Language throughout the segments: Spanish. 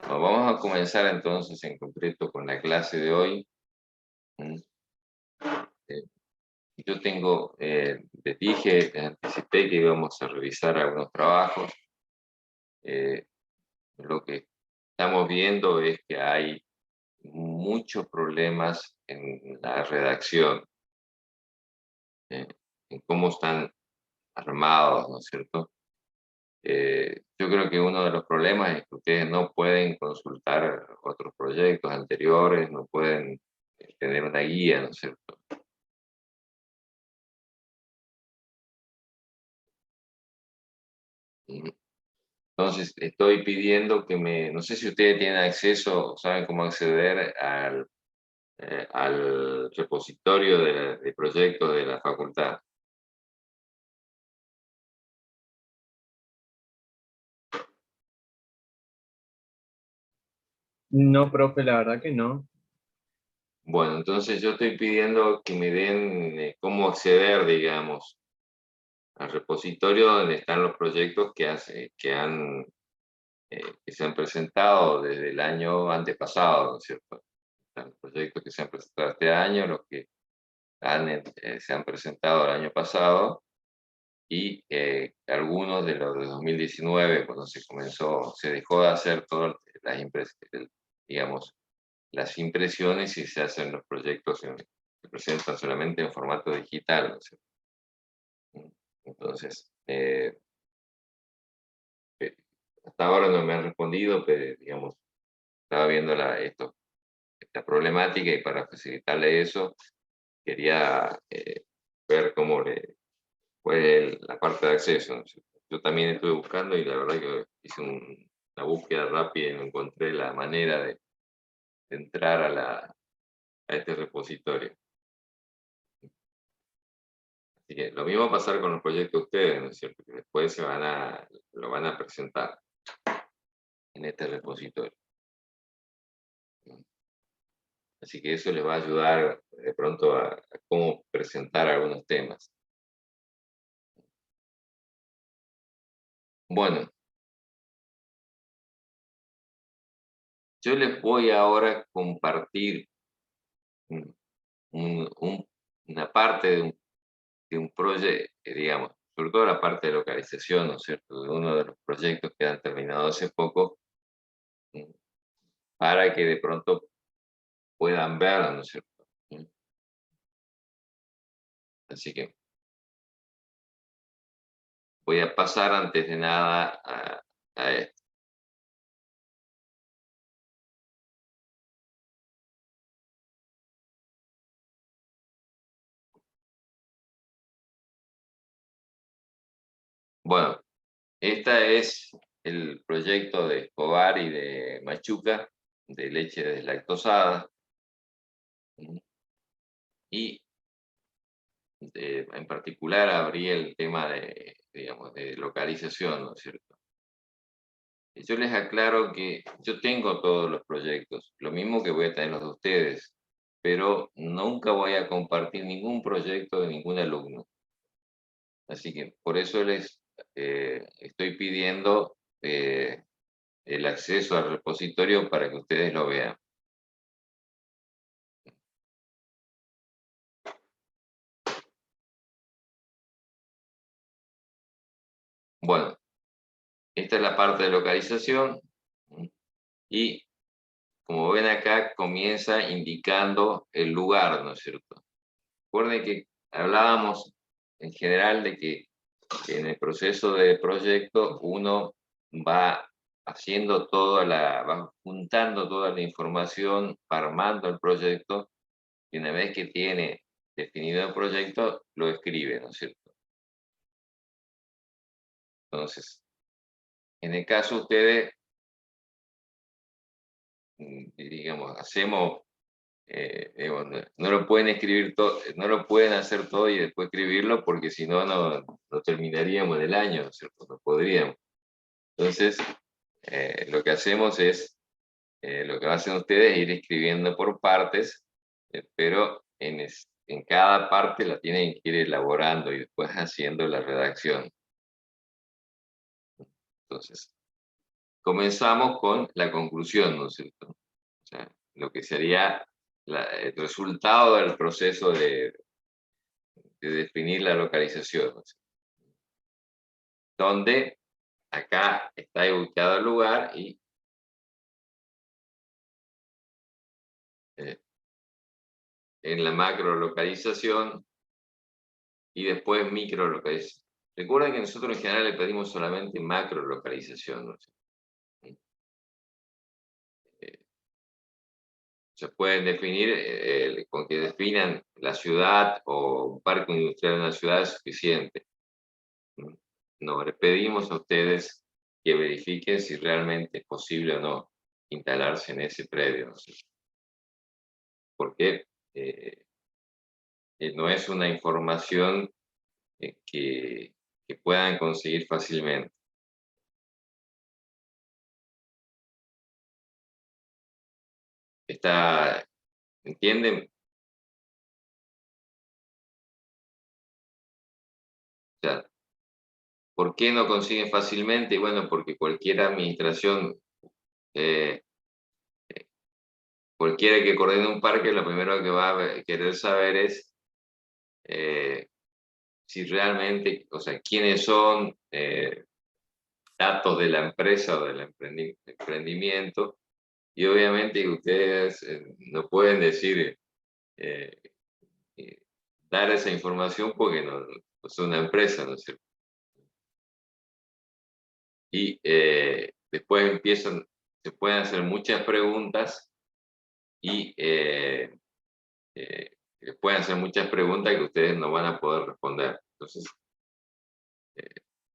Bueno, vamos a comenzar entonces en concreto con la clase de hoy. Mm, eh, Yo tengo, les dije, les anticipé que íbamos a revisar algunos trabajos. Eh, lo que estamos viendo es que hay muchos problemas en la redacción, eh, en cómo están armados, ¿no es cierto? Yo creo que uno de los problemas es que ustedes no pueden consultar otros proyectos anteriores, no pueden tener una guía, ¿no es cierto? Mm, Entonces, estoy pidiendo que no sé si ustedes tienen acceso, saben cómo acceder al repositorio de proyectos de la facultad. No, profe, la verdad que no. Bueno, entonces yo estoy pidiendo que me den cómo acceder, digamos, al repositorio donde están los proyectos que se han presentado desde el año antepasado, ¿no es cierto? Están los proyectos que se han presentado este año, los que se han presentado el año pasado y algunos de los de 2019, cuando se dejó de hacer todas las digamos, las impresiones y se hacen los proyectos, se presentan solamente en formato digital, ¿no es cierto? Entonces, eh, hasta ahora no me han respondido, pero digamos, estaba viendo esta problemática y para facilitarle eso, quería ver cómo le fue la parte de acceso, ¿no es cierto? Yo también estuve buscando y la verdad que hice una búsqueda rápida y no encontré la manera de entrar a este repositorio. Así que lo mismo va a pasar con los proyectos de ustedes, ¿no es cierto? Que después lo van a presentar en este repositorio. Así que eso les va a ayudar de pronto a cómo presentar algunos temas. Bueno, yo les voy ahora a compartir un- una parte de un proyecto, digamos, sobre todo la parte de localización, ¿no es cierto?, de uno de los proyectos que han terminado hace poco, mm, para que de pronto puedan verlo, ¿no es cierto? Mm, Así que voy a pasar antes de nada a esto. Bueno, este es el proyecto de Escobar y de Machuca, de leche deslactosada, mm, y en particular abrí el tema de, digamos, de localización, ¿no es cierto? Yo les aclaro que yo tengo todos los proyectos, lo mismo que voy a tener los de ustedes, pero nunca voy a compartir ningún proyecto de ningún alumno. Así que por eso les estoy pidiendo el acceso al repositorio para que ustedes lo vean. Bueno, esta es la parte de localización, ¿m? Y como ven acá comienza indicando el lugar, ¿no es cierto? Recuerden que hablábamos en general de que en el proceso de proyecto uno va va juntando toda la información, va armando el proyecto y una vez que tiene definido el proyecto, lo escribe, ¿no es cierto? Entonces, en el caso de ustedes, digamos, digamos, no lo pueden escribir todo, no lo pueden hacer todo y después escribirlo porque si no, no terminaríamos el año, ¿no es cierto? No podríamos. Entonces, lo que hacemos es, lo que hacen ustedes es ir escribiendo por partes, pero en cada parte la tienen que ir elaborando y después haciendo la redacción. Entonces, comenzamos con la conclusión, ¿no es cierto? O sea, lo que sería el resultado del proceso de definir la localización, ¿no es cierto? Donde acá está ubicado el lugar y en la macro localización y después micro localización. Recuerden que nosotros en general le pedimos solamente macro localización, ¿no? Se pueden definir, con que definan la ciudad o un parque industrial en una ciudad es suficiente. No, le pedimos a ustedes que verifiquen si realmente es posible o no instalarse en ese predio, ¿no? Porque no es una información que puedan conseguir fácilmente. ¿Entienden? O sea, ¿por qué no consiguen fácilmente? Bueno, porque cualquier administración, eh, cualquiera que coordine un parque, lo primero que va a querer saber es si realmente, o sea, quiénes son, datos de la empresa o del emprendimiento, y obviamente ustedes no pueden decir, eh, eh, dar esa información porque no son una empresa, ¿no es cierto? Y después se pueden hacer muchas preguntas y pueden hacer muchas preguntas que ustedes no van a poder responder. Entonces,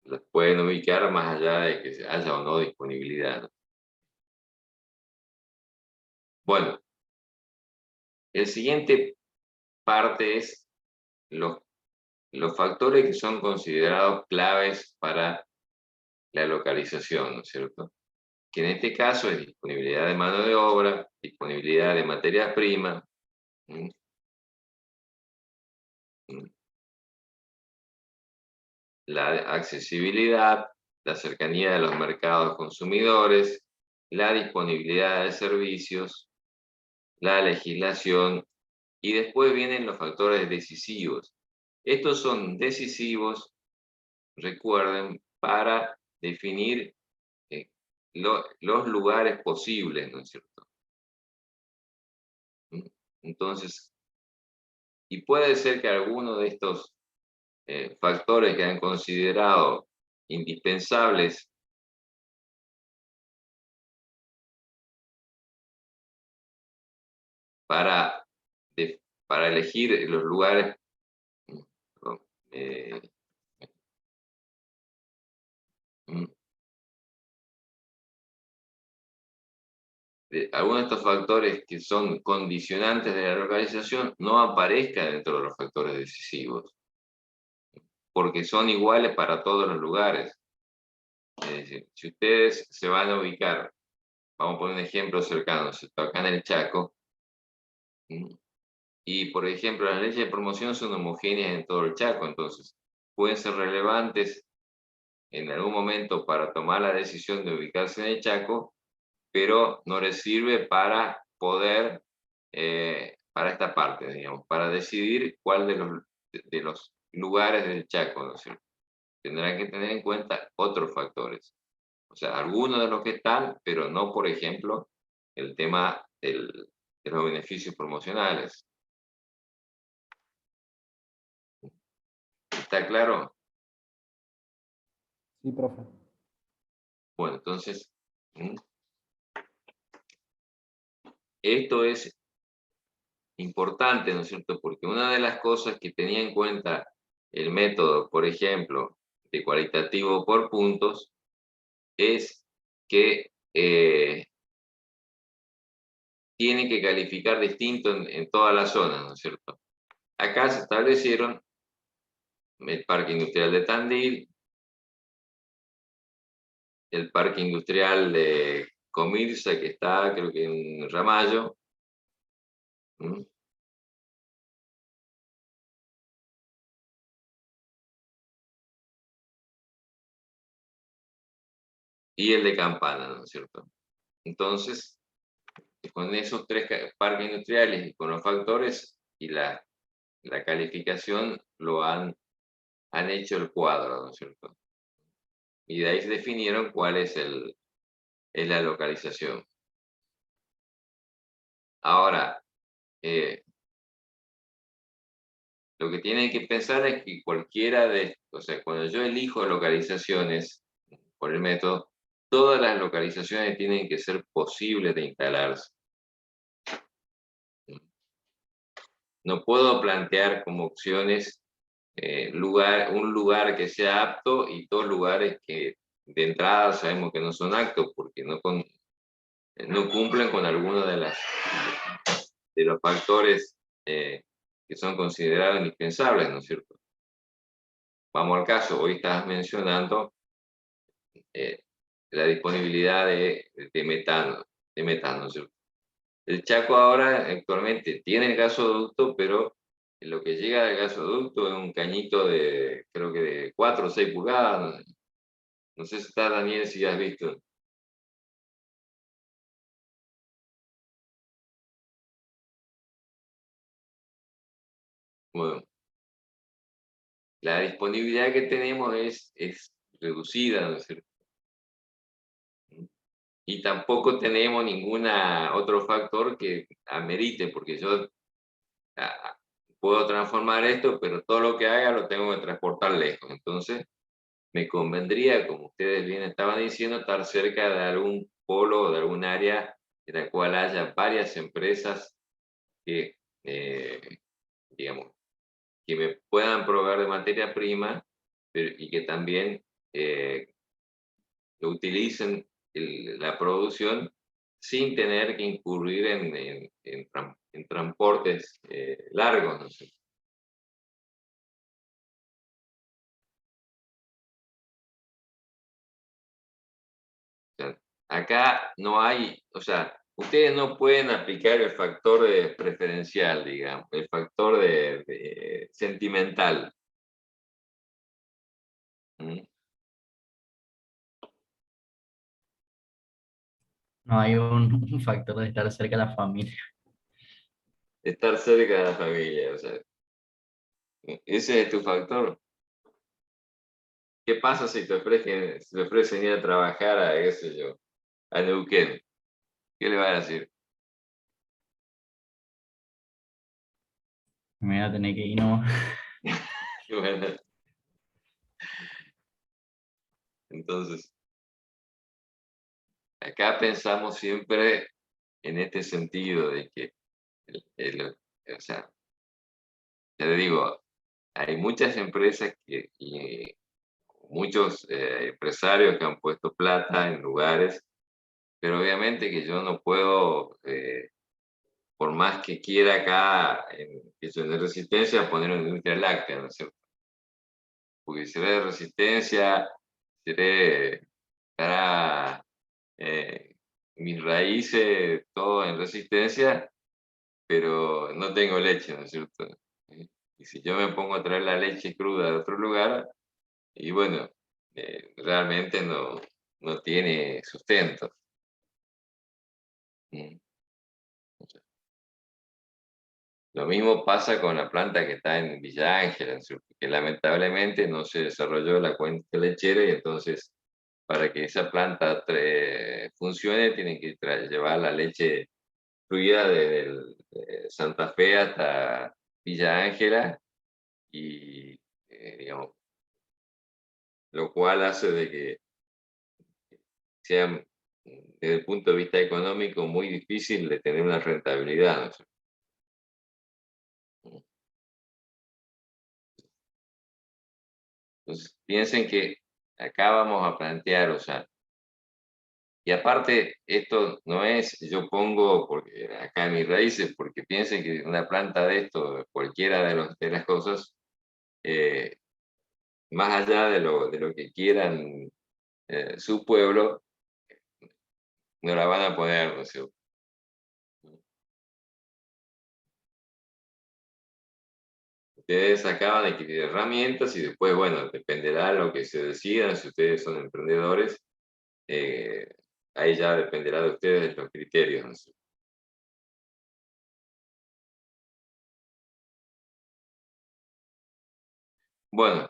las pueden ubicar más allá de que haya o no disponibilidad, ¿no? Bueno, el siguiente parte es los, los factores que son considerados claves para la localización, ¿no es cierto? Que en este caso es disponibilidad de mano de obra, disponibilidad de materia prima, ¿m? La accesibilidad, la cercanía de los mercados consumidores, la disponibilidad de servicios, la legislación, y después vienen los factores decisivos. Estos son decisivos, recuerden, para definir los lugares posibles, ¿no es cierto? Entonces, y puede ser que alguno de estos factores que han considerado indispensables para, para elegir los lugares, perdón, mm, algunos de estos factores que son condicionantes de la localización no aparezcan dentro de los factores decisivos, porque son iguales para todos los lugares. Es decir, si ustedes se van a ubicar, vamos a poner un ejemplo cercano, ¿cierto? Acá en el Chaco, y por ejemplo las leyes de promoción son homogéneas en todo el Chaco, entonces pueden ser relevantes en algún momento para tomar la decisión de ubicarse en el Chaco, pero no les sirve para poder, para esta parte, digamos, para decidir cuál de los lugares del Chaco, ¿no es cierto? Tendrán que tener en cuenta otros factores. O sea, algunos de los que están, pero no, por ejemplo, el tema de los beneficios promocionales. ¿Está claro? Sí, profe. Bueno, entonces, esto es importante, ¿no es cierto? Porque una de las cosas que tenía en cuenta el método, por ejemplo, de cualitativo por puntos, es que tiene que calificar distinto en todas las zonas, ¿no es cierto? Acá se establecieron el Parque Industrial de Tandil, el Parque Industrial de Comirsa, que está creo que en Ramallo, y el de Campana, ¿no es cierto? Entonces, con esos tres parques industriales y con los factores y la calificación han hecho el cuadro, ¿no es cierto? Y de ahí se definieron cuál es la localización. Ahora, eh, lo que tienen que pensar es que cualquiera o sea, cuando yo elijo localizaciones por el método, todas las localizaciones tienen que ser posibles de instalarse. No puedo plantear como opciones un lugar que sea apto y dos lugares que de entrada sabemos que no son aptos porque no cumplen con alguno de los factores que son considerados indispensables, ¿no es cierto? Vamos al caso, hoy estabas mencionando eh, la disponibilidad de metano, ¿no es cierto? El Chaco ahora actualmente tiene el gasoducto, pero lo que llega del gasoducto es un cañito creo que de 4 o 6 pulgadas. No sé si está Daniel, si has visto. Bueno, la disponibilidad que tenemos es reducida, ¿no es cierto? Y tampoco tenemos ninguna otro factor que amerite, porque yo ah, puedo transformar esto, pero todo lo que haga lo tengo que transportar lejos. Entonces, me convendría, como ustedes bien estaban diciendo, estar cerca de algún polo o de algún área en la cual haya varias empresas que, digamos, que me puedan proveer de materia prima y que también eh, utilicen la producción sin tener que incurrir en transportes largos, ¿no? O sea, acá no hay, o sea, ustedes no pueden aplicar el factor preferencial, digamos, el factor de sentimental. ¿Mm? No hay un factor de estar cerca de la familia. Estar cerca de la familia, o sea, ese es tu factor. ¿Qué pasa si te ofrecen ir a trabajar a, qué sé yo, a Neuquén? ¿Qué le vas a decir? Me voy a tener que ir, no. Bueno, entonces, acá pensamos siempre en este sentido de que, o sea, ya le digo, hay muchas empresas y muchos empresarios que han puesto plata en lugares, pero obviamente que yo no puedo, por más que quiera acá, que yo en Resistencia, poner una industria láctea, ¿no es cierto? Porque si seré de Resistencia, estará mis raíces, todo en Resistencia, pero no tengo leche, ¿no es cierto? Y si yo me pongo a traer la leche cruda de otro lugar, y bueno, realmente no tiene sustento. Mm. Lo mismo pasa con la planta que está en Villa Ángela, ¿no es cierto? Que lamentablemente no se desarrolló la cuenca lechera y entonces para que esa planta funcione tienen que llevar la leche fluida de Santa Fe hasta Villa Ángela y digamos, lo cual hace de que sea desde el punto de vista económico muy difícil de tener una rentabilidad, ¿no? Entonces, piensen que acá vamos a plantear, o sea, y aparte, esto no es, yo pongo porque acá en mis raíces, porque piensen que una planta de esto, cualquiera de las cosas, eh, más allá de lo que quieran su pueblo, no la van a poner, ¿no es cierto? Ustedes acaban de adquirir herramientas y después, bueno, dependerá de lo que se decidan, si ustedes son emprendedores, eh, ahí ya dependerá de ustedes los criterios, ¿no es cierto? Bueno,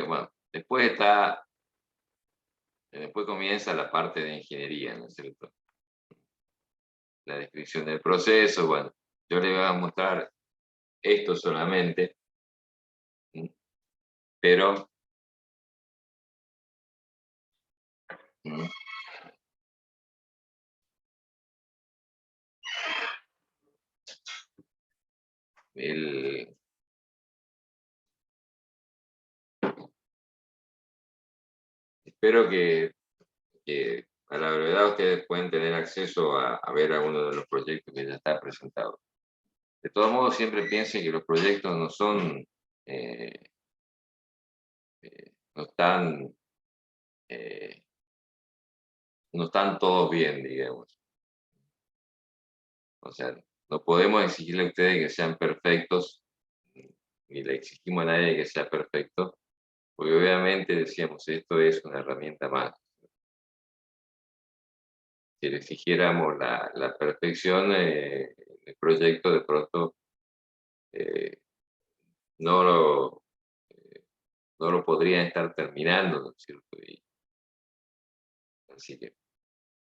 bueno, después comienza la parte de ingeniería, ¿no es cierto? La descripción del proceso, bueno, yo les voy a mostrar esto solamente, ¿sí? Pero ¿sí? el, espero que a la brevedad ustedes pueden tener acceso a ver algunos de los proyectos que ya están presentados. De todos modos, siempre piensen que los proyectos no son, eh, no están, eh, no están todos bien, digamos. O sea, no podemos exigirle a ustedes que sean perfectos, ni le exigimos a nadie que sea perfecto, porque obviamente decíamos, esto es una herramienta más. Si le exigiéramos la perfección, el proyecto de pronto eh, no lo, no lo podrían estar terminando, ¿no es cierto? Así que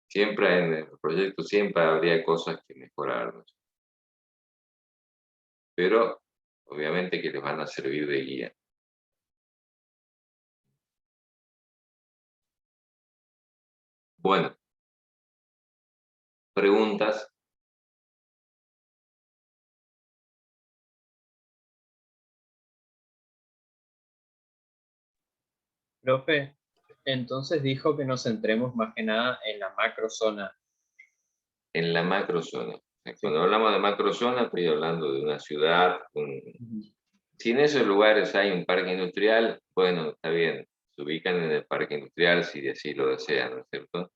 siempre en el proyecto siempre habría cosas que mejorar, ¿no? Pero obviamente que les van a servir de guía. Bueno, preguntas. Profe, entonces dijo que nos centremos más que nada en la macrozona. En la macrozona. Sí. Cuando hablamos de macrozona, estoy hablando de una ciudad. Ujú. Si en esos lugares hay un parque industrial, bueno, está bien, se ubican en el parque industrial si así lo desean, ¿no es cierto?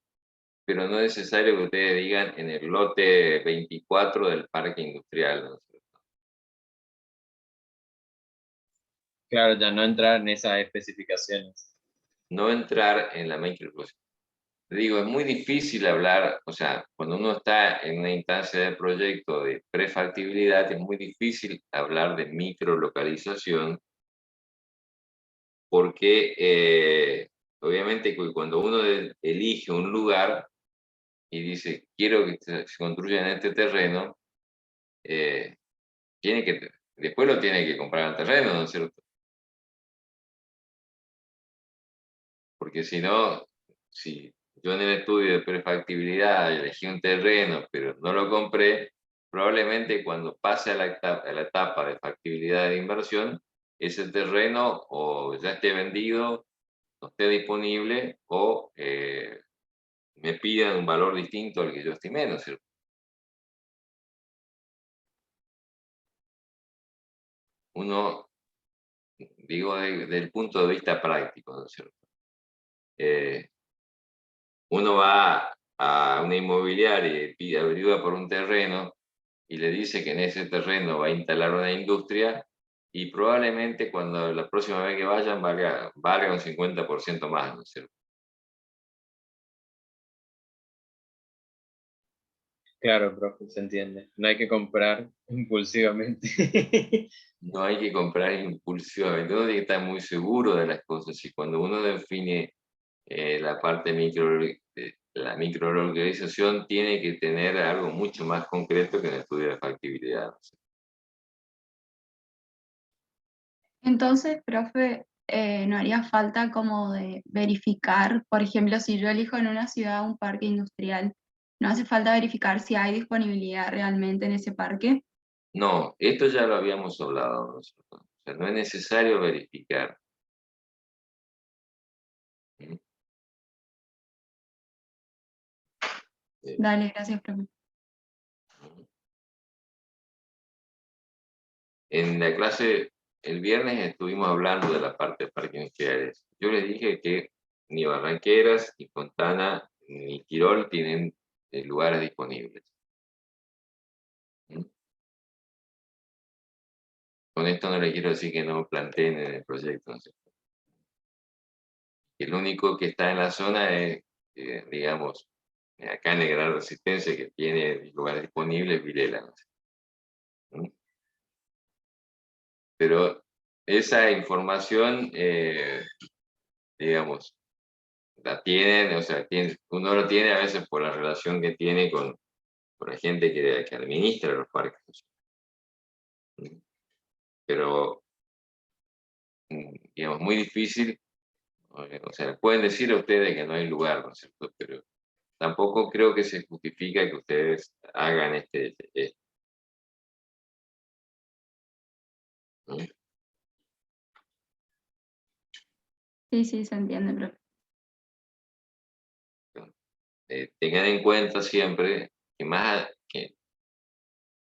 Pero no es necesario que ustedes digan en el lote 24 del parque industrial, ¿no es cierto? Claro, ya no entrar en esas especificaciones. No entrar en la microexposición. Digo, es muy difícil hablar, o sea, cuando uno está en una instancia de proyecto de prefactibilidad, es muy difícil hablar de microlocalización porque obviamente cuando uno elige un lugar y dice, quiero que se construya en este terreno, eh, después lo tiene que comprar el terreno, ¿no es cierto? Porque si no, si yo en el estudio de prefactibilidad elegí un terreno, pero no lo compré, probablemente cuando pase a la etapa de factibilidad de inversión, ese terreno o ya esté vendido, no esté disponible o me pidan un valor distinto al que yo estimé, ¿no es cierto? Uno, digo, desde el punto de vista práctico, ¿no es cierto? Eh, Uno va a una inmobiliaria y pide averigua por un terreno y le dice que en ese terreno va a instalar una industria y probablemente cuando la próxima vez que vayan valga un 50% más, ¿no es cierto? Claro, profe, se entiende. No hay que comprar impulsivamente. No hay que comprar impulsivamente, uno tiene que estar muy seguro de las cosas y cuando uno define la parte la microlocalización tiene que tener algo mucho más concreto que el estudio de factibilidad. Entonces, profe, no haría falta como de verificar, por ejemplo, si yo elijo en una ciudad un parque industrial, no hace falta verificar si hay disponibilidad realmente en ese parque. No, esto ya lo habíamos hablado nosotros. O sea, no es necesario verificar. ¿Mm? Eh, Dale, gracias, profe. En la clase el viernes estuvimos hablando de la parte de parques industriales. Yo les dije que ni Barranqueras, ni Fontana, ni Tirol tienen lugares disponibles. ¿Mm? Con esto no les quiero decir que no planteen en el proyecto, ¿no? El único que está en la zona es, digamos, acá en el Gran Resistencia, que tiene lugar disponible, es Vilela, ¿no? ¿Mm? Pero esa información, digamos, la tienen, o sea, uno lo tiene a veces por la relación que tiene con la gente que administra los parques, ¿no? Pero, digamos, muy difícil, o sea, pueden decir a ustedes que no hay lugar, ¿no es cierto? Pero tampoco creo que se justifica que ustedes hagan ¿no? Sí, sí, se entiende, profe. Tengan en cuenta siempre que más que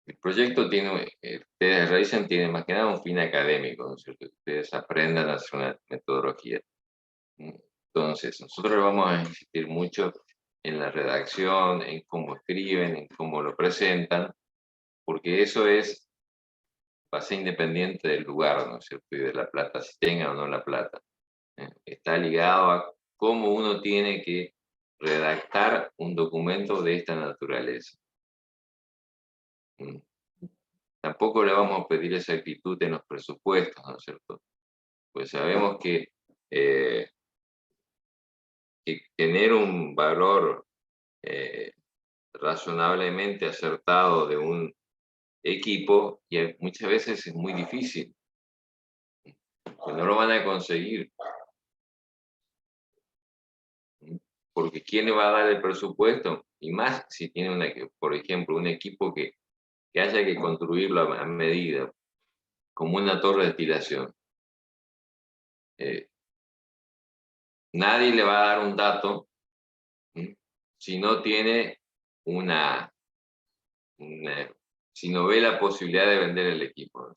el proyecto tiene, ustedes realizan, tiene más que nada un fin académico, ¿no es cierto? Que ustedes aprendan a hacer una metodología. Entonces, nosotros vamos a insistir mucho en la redacción, en cómo escriben, en cómo lo presentan, porque eso va a ser independiente del lugar, ¿no es cierto? Y de la plata, si tenga o no la plata. Está ligado a cómo uno tiene que redactar un documento de esta naturaleza. Mm. Tampoco le vamos a pedir esa actitud en los presupuestos, ¿no es cierto? Pues sabemos que tener un valor eh, razonablemente acertado de un equipo y muchas veces es muy difícil, pues no lo van a conseguir, porque ¿quién le va a dar el presupuesto? Y más si tiene, por ejemplo, un equipo que haya que construirlo a medida, como una torre de destilación. Nadie le va a dar un dato si no tiene una, si no ve la posibilidad de vender el equipo, ¿no?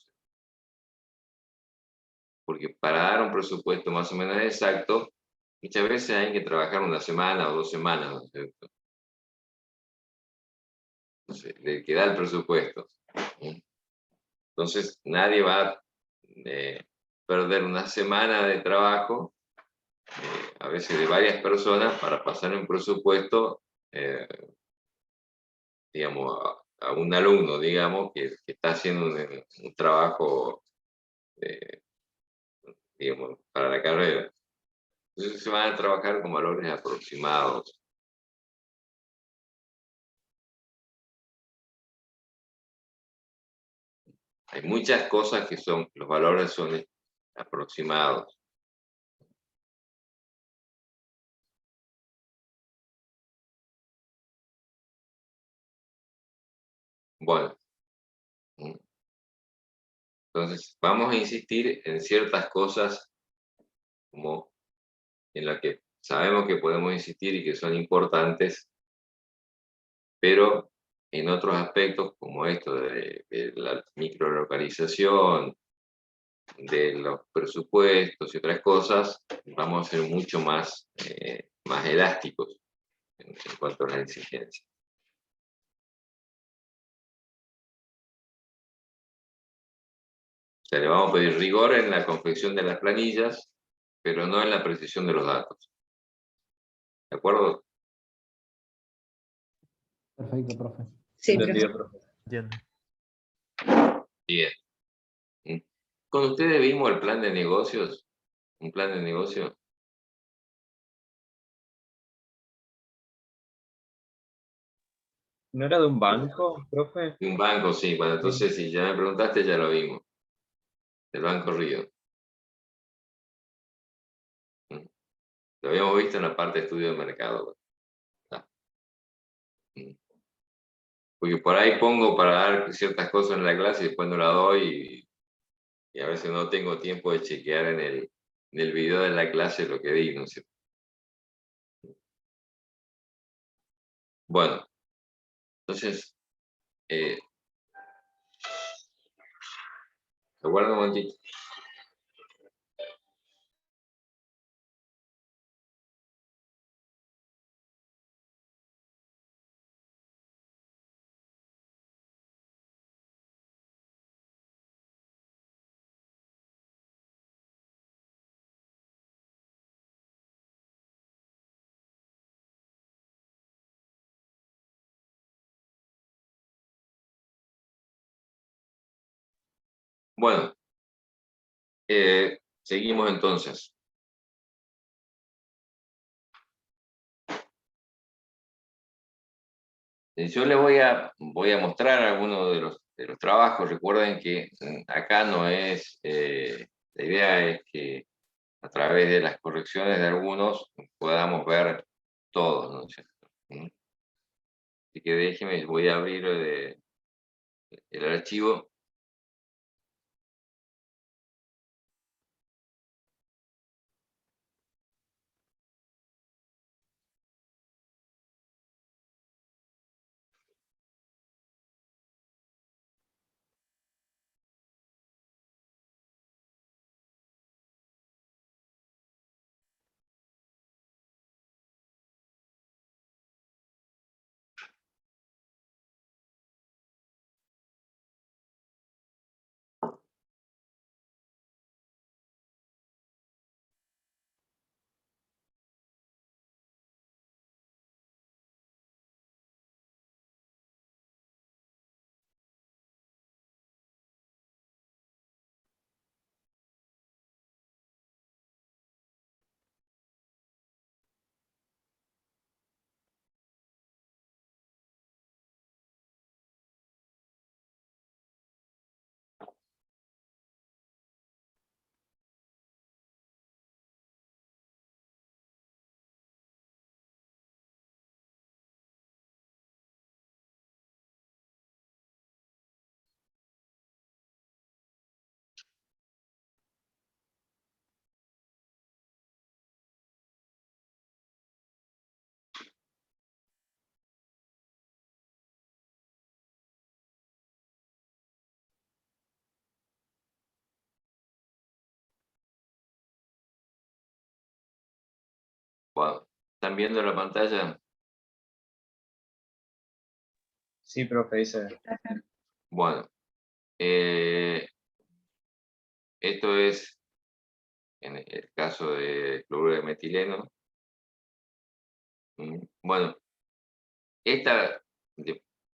Porque para dar un presupuesto más o menos exacto, muchas veces hay que trabajar una semana o 2 semanas, ¿no es cierto? Entonces, le queda el presupuesto. Entonces, nadie va a perder una semana de trabajo, a veces de varias personas, para pasar un presupuesto, digamos, a un alumno, digamos, que está haciendo un trabajo, eh, digamos, para la carrera. Entonces, se van a trabajar con valores aproximados. Hay muchas cosas que los valores son aproximados. Bueno, entonces vamos a insistir en ciertas cosas como en las que sabemos que podemos insistir y que son importantes, pero en otros aspectos como esto de la microlocalización, de los presupuestos y otras cosas, vamos a ser mucho más elásticos en cuanto a las exigencias. O sea, le vamos a pedir rigor en la confección de las planillas, pero no en la precisión de los datos. ¿De acuerdo? Perfecto, profe. Sí, Entendido, profe. profe. Entiendo. Bien. Con ustedes vimos el plan de negocios, un plan de negocio. ¿No era de un banco, profe? Un banco, sí. Bueno, entonces si ya me preguntaste, ya lo vimos. El Banco Río. Lo habíamos visto en la parte de estudio de mercado. Ah. Porque por ahí pongo para dar ciertas cosas en la clase y después no la doy y a veces no tengo tiempo de chequear en el video de la clase lo que di, ¿no es cierto? Bueno, entonces, aguarda un momentito. Bueno, seguimos entonces. Yo les voy a mostrar algunos de los trabajos. Recuerden que acá no es, la idea es que a través de las correcciones de algunos podamos ver todos, ¿no es cierto? Así que déjenme, voy a abrir el archivo. Bueno, ¿están viendo la pantalla? Sí, profe, dice. Bueno, esto es en el caso de cloruro de metileno. Bueno,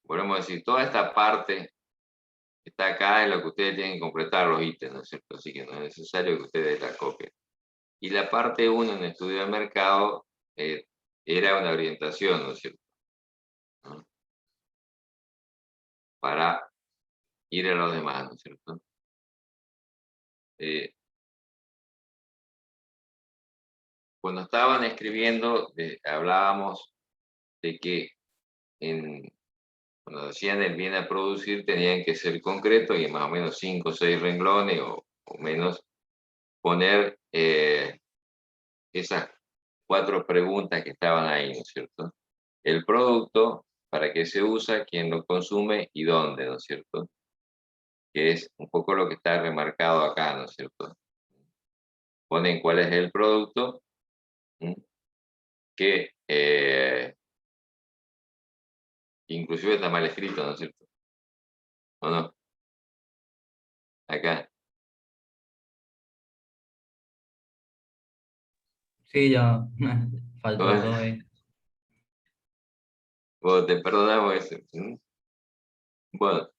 podemos decir, toda esta parte que está acá es lo que ustedes tienen que completar los ítems, ¿no es cierto? Así que no es necesario que ustedes la copien. Y la parte 1 en estudio de mercado era una orientación, ¿no es cierto? ¿No? Para ir a los demás, ¿no es cierto? Cuando estaban escribiendo, hablábamos de que cuando decían el bien a producir tenían que ser concretos y más o menos 5 o 6 renglones o menos poner esas 4 preguntas que estaban ahí, ¿no es cierto? El producto, para qué se usa, quién lo consume y dónde, ¿no es cierto? Que es un poco lo que está remarcado acá, ¿no es cierto? Ponen cuál es el producto, que inclusive está mal escrito, ¿no es cierto? ¿O no? Acá. Sí, ya faltó todo ahí. Bueno, te perdonamos eso. Bueno,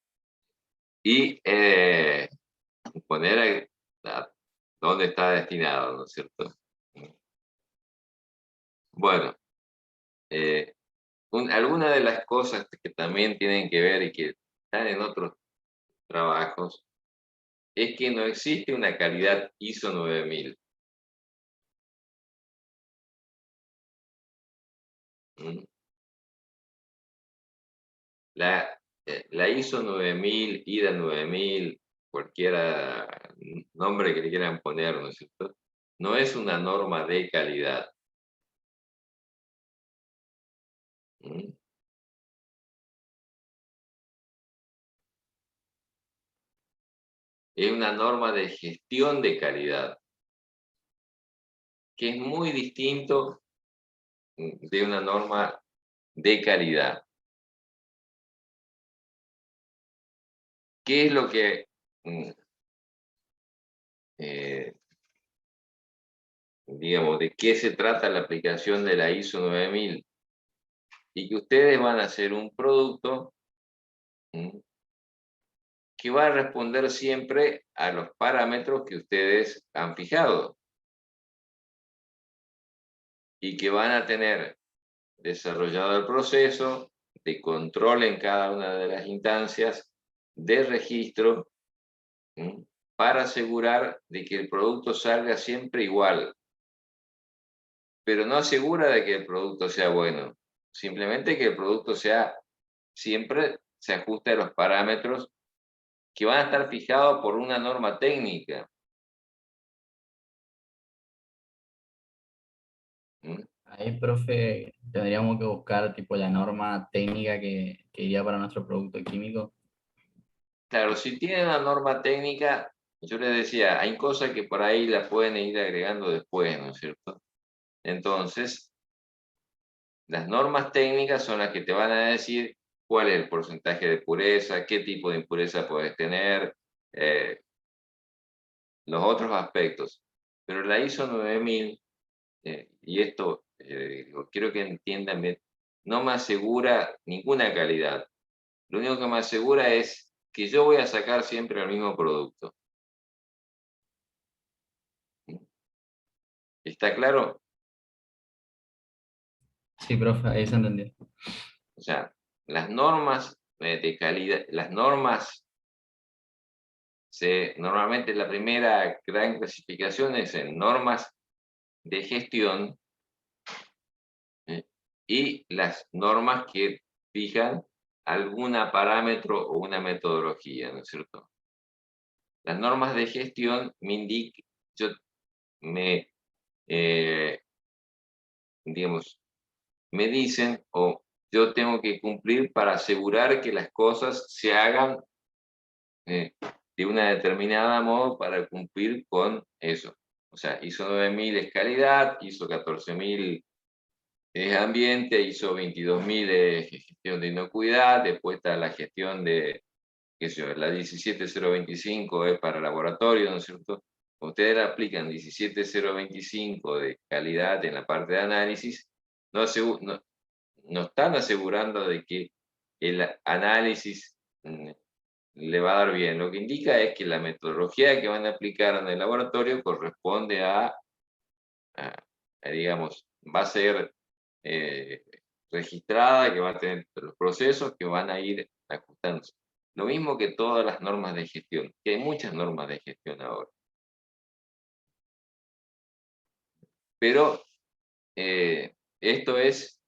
y poner dónde está destinado, ¿no es cierto? Bueno, algunas de las cosas que también tienen que ver y que están en otros trabajos es que no existe una calidad ISO 9000. La ISO 9000, IDA 9000, cualquiera nombre que le quieran poner, ¿no es cierto? No es una norma de calidad. Es una norma de gestión de calidad, que es muy distinto de una norma de calidad. ¿Qué es lo que digamos, de qué se trata la aplicación de la ISO 9000? Y que ustedes van a hacer un producto que va a responder siempre a los parámetros que ustedes han fijado y que van a tener desarrollado el proceso de control en cada una de las instancias de registro, para asegurar de que el producto salga siempre igual, pero no asegura de que el producto sea bueno, simplemente que el producto sea siempre se ajuste a los parámetros que van a estar fijados por una norma técnica. Ahí, profe, tendríamos que buscar tipo la norma técnica que iría para nuestro producto químico. Claro, si tienen una norma técnica, yo les decía, hay cosas que por ahí las pueden ir agregando después, ¿no es cierto? Entonces, las normas técnicas son las que te van a decir cuál es el porcentaje de pureza, qué tipo de impureza puedes tener, los otros aspectos. Pero la ISO 9000, y esto quiero que entiendan bien, no me asegura ninguna calidad. Lo único que me asegura es que yo voy a sacar siempre el mismo producto. ¿Está claro? Sí, profe, ahí se entendió. O sea, las normas de calidad, las normas, normalmente la primera gran clasificación es en normas de gestión, y las normas que fijan algún parámetro o una metodología, ¿no es cierto? Las normas de gestión me indican, digamos, me dicen o yo tengo que cumplir para asegurar que las cosas se hagan de una determinada modo para cumplir con eso. O sea, ISO 9000 es calidad, ISO 14000 es ambiente, ISO 22000 es gestión de inocuidad, después está la gestión de, qué sé yo, la 17025 es para laboratorio, ¿no es cierto? Ustedes aplican 17025 de calidad en la parte de análisis, no, no están asegurando de que el análisis le va a dar bien. Lo que indica es que la metodología que van a aplicar en el laboratorio corresponde digamos, va a ser registrada, que va a tener los procesos que van a ir ajustándose. Lo mismo que todas las normas de gestión, que hay muchas normas de gestión ahora. Pero esto es,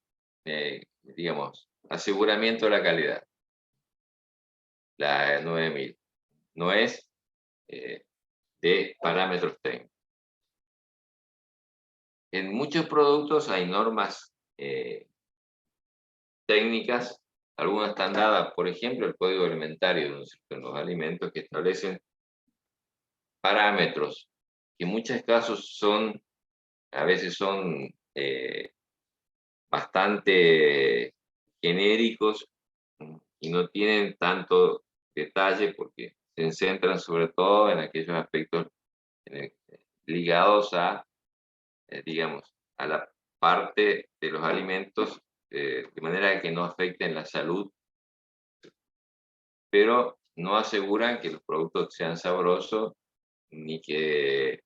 digamos, aseguramiento de la calidad, la 9000. No es de parámetros técnicos. En muchos productos hay normas técnicas, algunas están dadas, por ejemplo, el código alimentario, ¿no es cierto?, en los alimentos, que establecen parámetros que en muchos casos son, a veces son bastante genéricos, y no tienen tanto detalle porque se centran sobre todo en aquellos aspectos ligados a, digamos, a la parte de los alimentos, de manera que no afecten la salud, pero no aseguran que los productos sean sabrosos ni que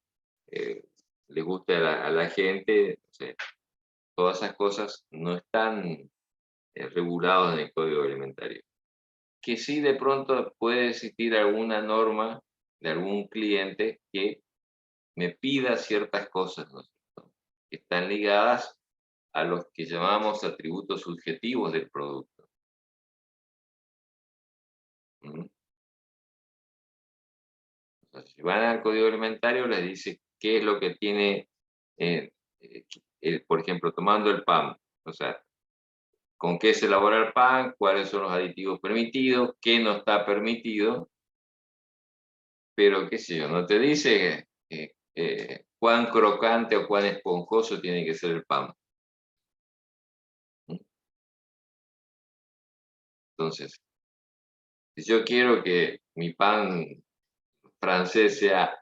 les guste a la gente. O sea, todas esas cosas no están reguladas en el código alimentario. Que sí, de pronto puede existir alguna norma de algún cliente que me pida ciertas cosas, ¿no es cierto?, que están ligadas a los que llamamos atributos subjetivos del producto. Entonces, si van al código alimentario, les dice qué es lo que tiene, por ejemplo, tomando el pan, o sea, con qué se elabora el pan, cuáles son los aditivos permitidos, qué no está permitido, pero qué sé yo, no te dice cuán crocante o cuán esponjoso tiene que ser el pan. Entonces, si yo quiero que mi pan francés sea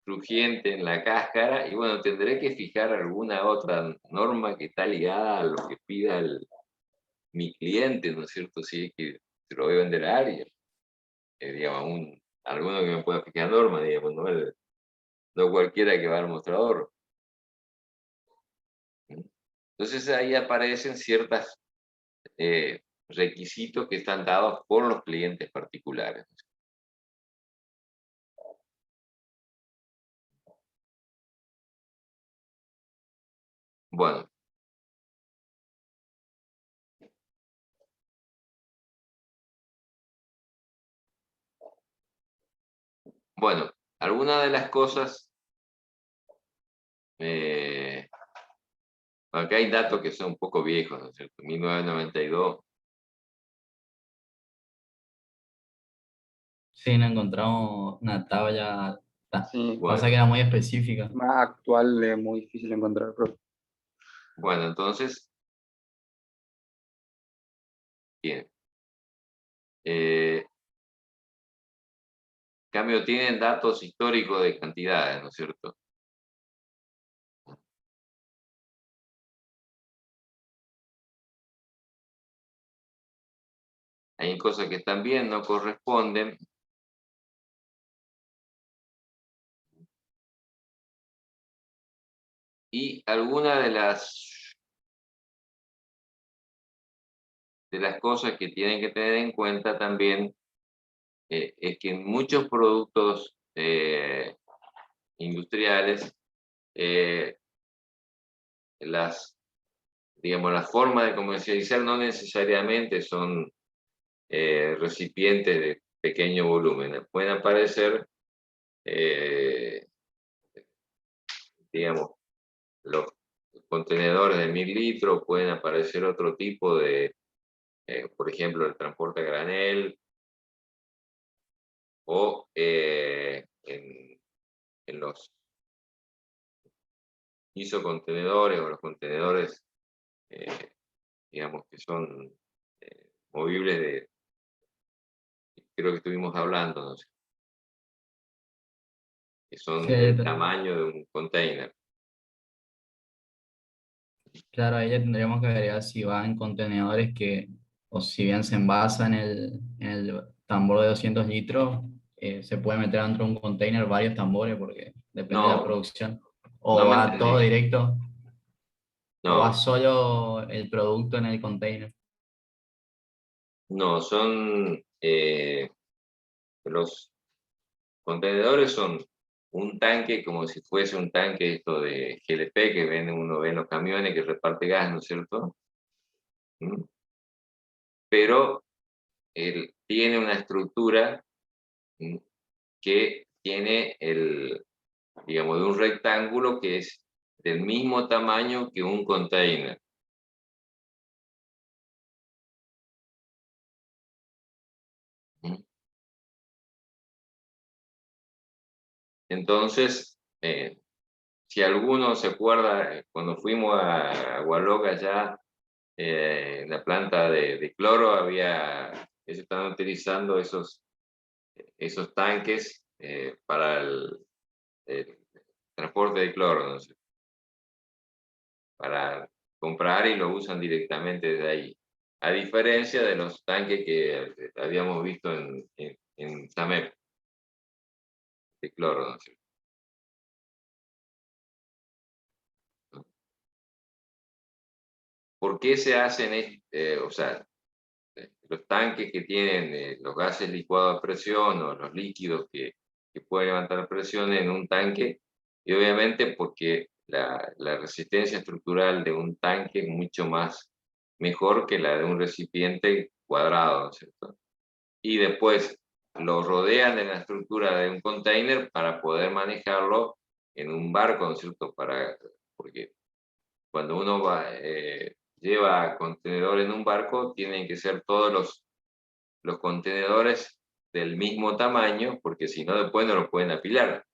crujiente en la cáscara, y bueno, tendré que fijar alguna otra norma que está ligada a lo que pida mi cliente, ¿no es cierto? Si es que se lo voy a vender a alguien. digamos, alguno que me pueda fijar norma, digamos, no cualquiera que va al mostrador. Entonces ahí aparecen ciertos requisitos que están dados por los clientes particulares. Bueno. Bueno, algunas de las cosas, acá hay datos que son un poco viejos, ¿no es cierto? 1992. Sí, no encontramos una tabla. Sí, Pasa Bueno, que era muy específica. más actual es muy difícil encontrar, profe. bueno, entonces, bien. Cambio, tienen datos históricos de cantidades, ¿no es cierto? Hay cosas que también no corresponden. Y algunas de las cosas que tienen que tener en cuenta también es que en muchos productos industriales, digamos, la forma de comercializar no necesariamente son recipientes de pequeño volumen. Pueden aparecer, digamos, los contenedores de 1000 litros, pueden aparecer otro tipo de, por ejemplo, el transporte a granel, o en los isocontenedores o los contenedores, digamos, que son movibles creo que estuvimos hablando, ¿no? Que son Sí, del tamaño de un container. claro, ahí ya tendríamos que agregar si va en contenedores o si bien se envasa en el tambor de 200 litros, se puede meter dentro de un container varios tambores porque depende de la No, producción. no O me va todo entendí. directo, o va No, solo el producto en el container. no, son los contenedores son un tanque como si fuese un tanque esto de GLP que uno ve en los camiones que reparte gas, ¿no es cierto? ¿Mm? Pero él tiene una estructura, ¿mm?, que tiene digamos, de un rectángulo que es del mismo tamaño que un container. ¿Mm? Entonces, si alguno se acuerda, cuando fuimos a Hualoca ya, en la planta de cloro, ellos estaban utilizando esos tanques para el transporte de cloro, ¿no? Para comprar, y lo usan directamente desde ahí. A diferencia de los tanques que habíamos visto en SAMEP, de cloro, ¿no? ¿Por qué se hacen, o sea, los tanques que tienen los gases licuados a presión o los líquidos que pueden levantar presión en un tanque? Y obviamente porque la resistencia estructural de un tanque es mucho mejor que la de un recipiente cuadrado, ¿no es cierto? Y después lo rodean en la estructura de un container para poder manejarlo en un barco, ¿no es cierto? Porque cuando uno lleva contenedor en un barco, tienen que ser todos los contenedores del mismo tamaño, porque si no, después no lo pueden apilar.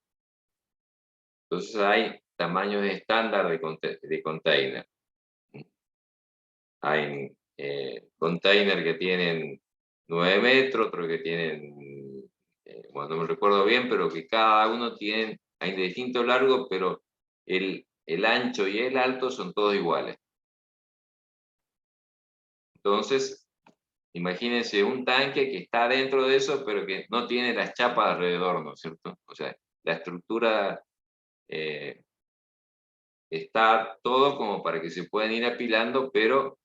Entonces hay tamaños estándar de container. Hay container que tienen 9 metros, otros que tienen, bueno, no me recuerdo bien, pero que cada uno hay de distinto largo, pero el ancho y el alto son todos iguales. Entonces, imagínense un tanque que está dentro de eso, pero que no tiene las chapas alrededor, ¿no es cierto? O sea, la estructura está todo como para que se puedan ir apilando, pero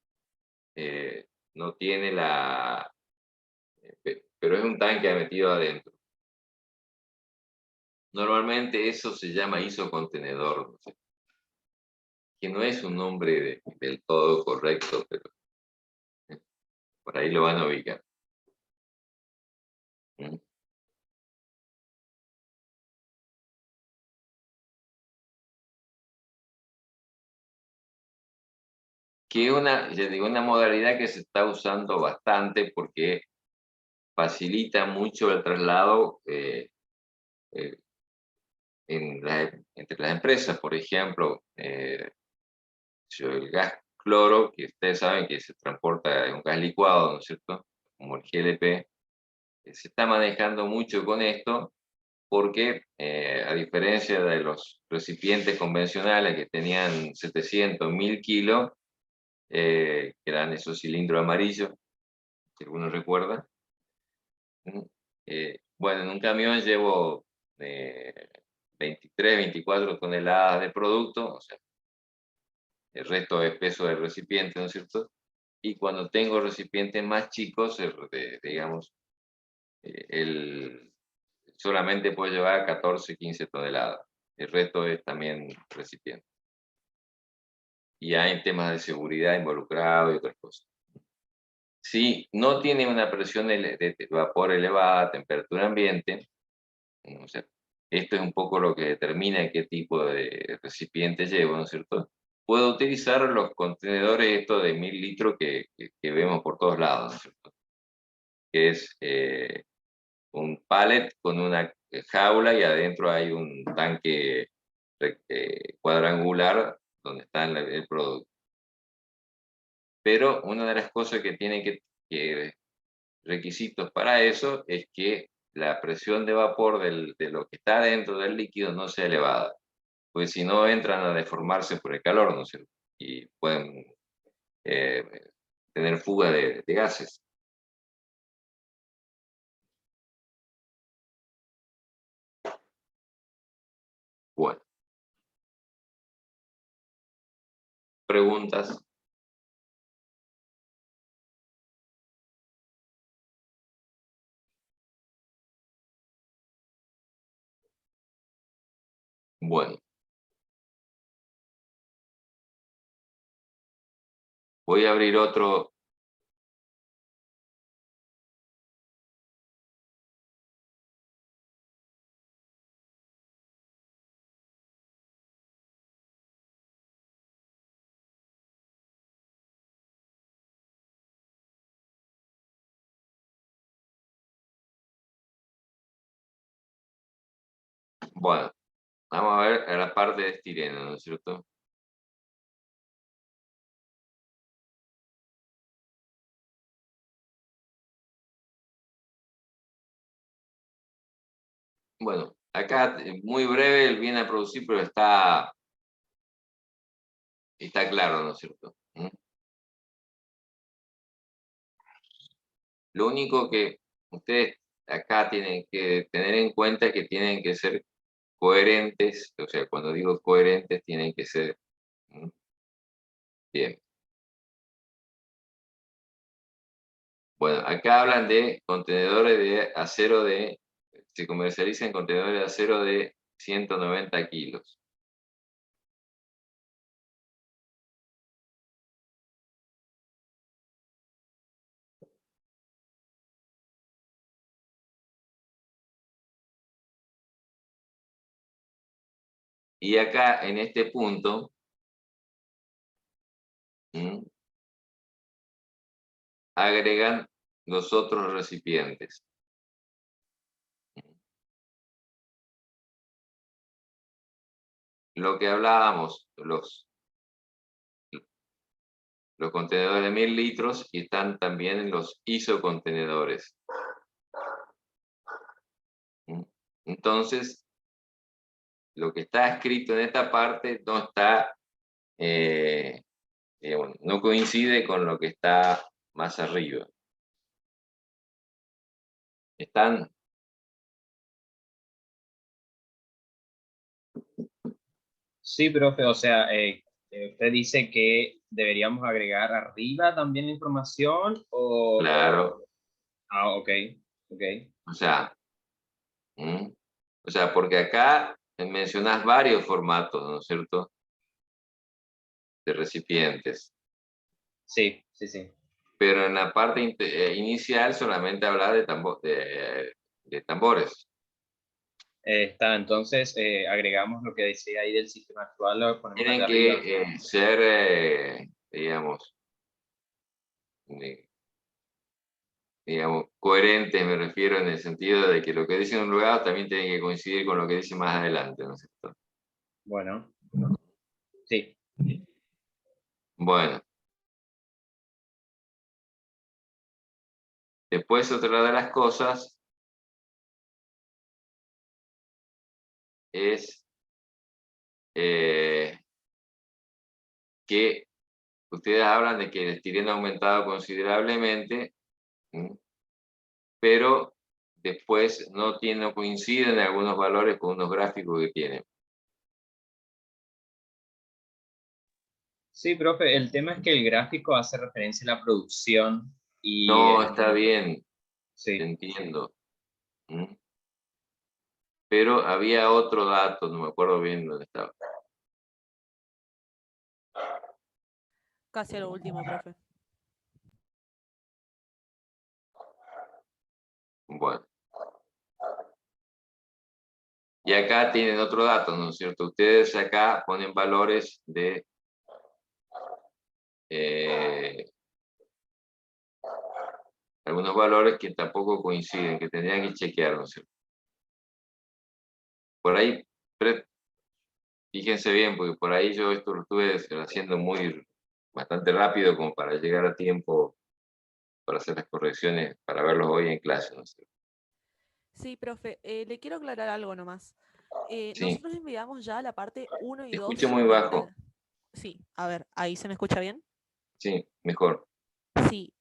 no tiene la... pero es un tanque metido adentro. Normalmente eso se llama isocontenedor, ¿no sé? Que no es un nombre del todo correcto, pero por ahí lo van a ubicar. ¿Mm? Que ya digo, una modalidad que se está usando bastante porque facilita mucho el traslado eh, entre las empresas. Por ejemplo, el gas cloro, que ustedes saben que se transporta en un gas licuado, ¿no es cierto? Como el GLP, se está manejando mucho con esto porque, a diferencia de los recipientes convencionales que tenían 700, 1000 kilos, que eran esos cilindros amarillos, si alguno recuerda. Bueno, en un camión llevo 23, 24 toneladas de producto, o sea, el resto es peso del recipiente, ¿no es cierto? Y cuando tengo recipientes más chicos, digamos, solamente puedo llevar 14, 15 toneladas. El resto es también recipiente. Y hay temas de seguridad involucrados y otras cosas. Si no tiene una presión de vapor elevada, temperatura ambiente, o sea, esto es un poco lo que determina qué tipo de recipiente llevo, ¿no es cierto? Puedo utilizar los contenedores estos de 1000 litros que vemos por todos lados, ¿no es cierto? Que es un pallet con una jaula y adentro hay un tanque cuadrangular donde está el producto. Pero una de las cosas que tiene que requisitos para eso es que la presión de vapor de lo que está dentro del líquido no sea elevada, pues si no entran a deformarse por el calor, ¿no es cierto? Y pueden eh, tener fuga de gases. Bueno, preguntas. Bueno, voy a abrir otro. Bueno, vamos a ver a la parte de estireno, ¿no es cierto? Bueno, acá muy breve el viene a producir, pero está claro, ¿no es cierto? Lo único que ustedes acá tienen que tener en cuenta es que tienen que ser coherentes, o sea, cuando digo coherentes tienen que ser bien. Bueno, acá hablan de contenedores de acero se comercializan contenedores de acero de 190 kilos. Y acá, en este punto, agregan los otros recipientes. Lo que hablábamos, los contenedores de 1000 litros y están también en los isocontenedores. Entonces, lo que está escrito en esta parte no está, no coincide con lo que está más arriba. ¿Están? Sí, profe, o sea, usted dice que deberíamos agregar arriba también la información o... Claro, Ah, ok, ok. o sea, ¿mm? O sea, porque acá mencionas varios formatos, ¿no es cierto? De recipientes. Sí, sí, sí. Pero en la parte inicial solamente habla de tambores. Está, entonces agregamos lo que decía ahí del sistema actual, lo ponemos Tienen allá arriba. que ser, digamos, eh, digamos, coherentes, me refiero en el sentido de que lo que dice en un lugar también tiene que coincidir con lo que dice más adelante, ¿no es cierto? Bueno, sí. Bueno, después otra de las cosas es eh, que ustedes hablan de que el estireno ha aumentado considerablemente, ¿m? Pero después no coinciden algunos valores con unos gráficos que tienen. Sí, profe, el tema es que el gráfico hace referencia a la producción y No, está bien, sí. entiendo. ¿M? Pero había otro dato, no me acuerdo bien dónde estaba. Casi a lo último, profe. Bueno, y acá tienen otro dato, ¿no es cierto? Ustedes acá ponen valores de algunos valores que tampoco coinciden, que tendrían que chequear, ¿no es cierto? Por ahí, fíjense bien, porque por ahí yo esto lo estuve haciendo bastante rápido como para llegar a tiempo para hacer las correcciones, para verlos hoy en clase, ¿no es cierto? Sí, profe, le quiero aclarar algo nomás. Sí, Nosotros enviamos ya la parte 1 y te 2 escucho muy bajo. Sí, a ver, ¿ahí se me escucha bien? Sí, mejor. Sí,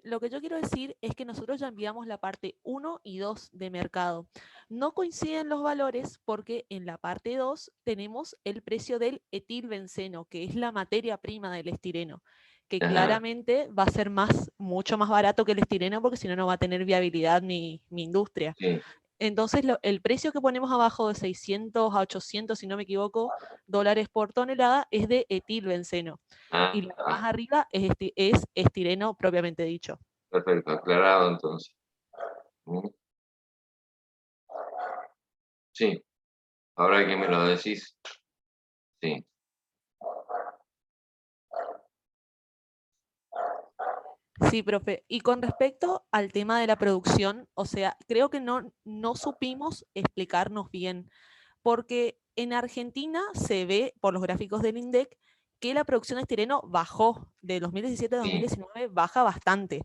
lo que yo quiero decir es que nosotros ya enviamos la parte 1 y 2 de mercado. No coinciden los valores porque en la parte 2 tenemos el precio del etilbenceno, que es la materia prima del estireno, que Ajá, claramente va a ser mucho más barato que el estireno porque si no, no va a tener viabilidad mi industria. sí. Entonces, el precio que ponemos abajo de 600 a 800, si no me equivoco, dólares por tonelada es de etilbenceno. Y lo más Ah, arriba es estireno propiamente dicho. perfecto, aclarado entonces. ¿Mm? Sí, ahora que me lo decís, sí. Sí, profe. Y con respecto al tema de la producción, o sea, creo que no supimos explicarnos bien, porque en Argentina se ve por los gráficos del INDEC que la producción de estireno bajó de 2017 a Sí, 2019, baja bastante.